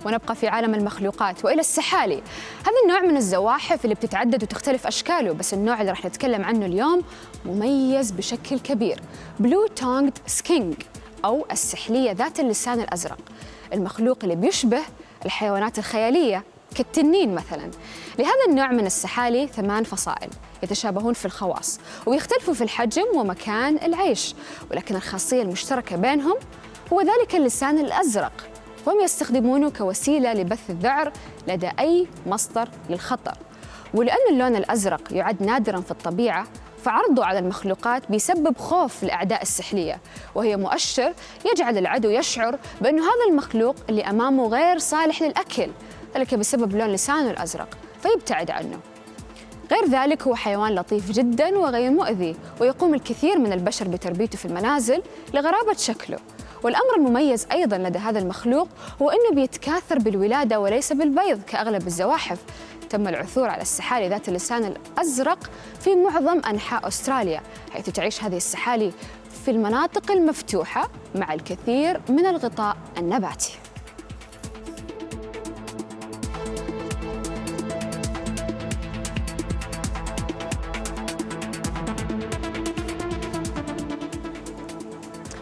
ونبقى في عالم المخلوقات وإلى السحالي. هذا النوع من الزواحف اللي بتتعدد وتختلف أشكاله، بس النوع اللي راح نتكلم عنه اليوم مميز بشكل كبير. بلو تونجد سكينج أو السحلية ذات اللسان الأزرق، المخلوق اللي بيشبه الحيوانات الخيالية كالتنين مثلاً. لهذا النوع من السحالي 8 فصائل يتشابهون في الخواص ويختلفوا في الحجم ومكان العيش، ولكن الخاصية المشتركة بينهم هو ذلك اللسان الأزرق، وهم يستخدمونه كوسيلة لبث الذعر لدى أي مصدر للخطر. ولأن اللون الأزرق يعد نادراً في الطبيعة، فعرضه على المخلوقات بيسبب خوف لأعداء السحلية، وهي مؤشر يجعل العدو يشعر بأن هذا المخلوق اللي أمامه غير صالح للأكل، ذلك بسبب لون لسانه الأزرق، فيبتعد عنه. غير ذلك هو حيوان لطيف جداً وغير مؤذي، ويقوم الكثير من البشر بتربيته في المنازل لغرابة شكله. والأمر المميز أيضاً لدى هذا المخلوق هو أنه بيتكاثر بالولادة وليس بالبيض كأغلب الزواحف. تم العثور على السحالي ذات اللسان الأزرق في معظم أنحاء أستراليا، حيث تعيش هذه السحالي في المناطق المفتوحة مع الكثير من الغطاء النباتي.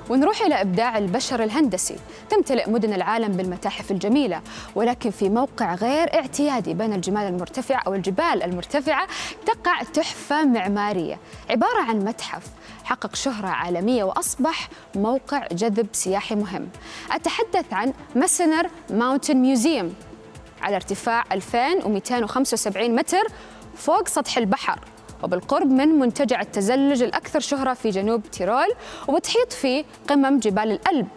ونروح إلى إبداع البشر الهندسي. تمتلئ مدن العالم بالمتاحف الجميلة، ولكن في موقع غير اعتيادي بين الجبال المرتفعة تقع تحفة معمارية عبارة عن متحف حقق شهرة عالمية وأصبح موقع جذب سياحي مهم. أتحدث عن ماسنر ماونتن ميوزيوم على ارتفاع 2275 متر فوق سطح البحر، وبالقرب من منتجع التزلج الأكثر شهرة في جنوب تيرول، وبتحيط فيه قمم جبال الألب.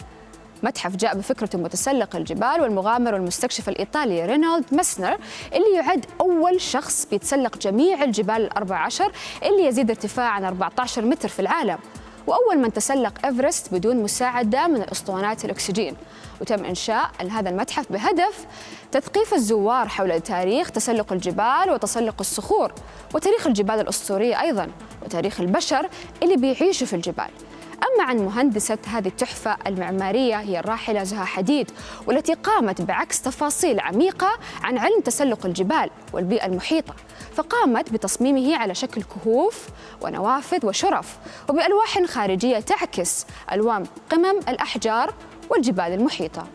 متحف جاء بفكرة متسلق الجبال والمغامر والمستكشف الإيطالي رينولد ماسنر، اللي يعد أول شخص بيتسلق جميع الجبال ال14 اللي يزيد ارتفاعها عن 14 متر في العالم، وأول من تسلق إيفرست بدون مساعدة من الأسطوانات الأكسجين. وتم إنشاء هذا المتحف بهدف تثقيف الزوار حول تاريخ تسلق الجبال وتسلق الصخور، وتاريخ الجبال الأسطورية أيضاً، وتاريخ البشر اللي بيعيشوا في الجبال. أما عن مهندسة هذه التحفة المعمارية هي الراحلة زها حديد، والتي قامت بعكس تفاصيل عميقة عن علم تسلق الجبال والبيئة المحيطة، فقامت بتصميمه على شكل كهوف ونوافذ وشرف، وبألواح خارجية تعكس ألوان قمم الأحجار والجبال المحيطة.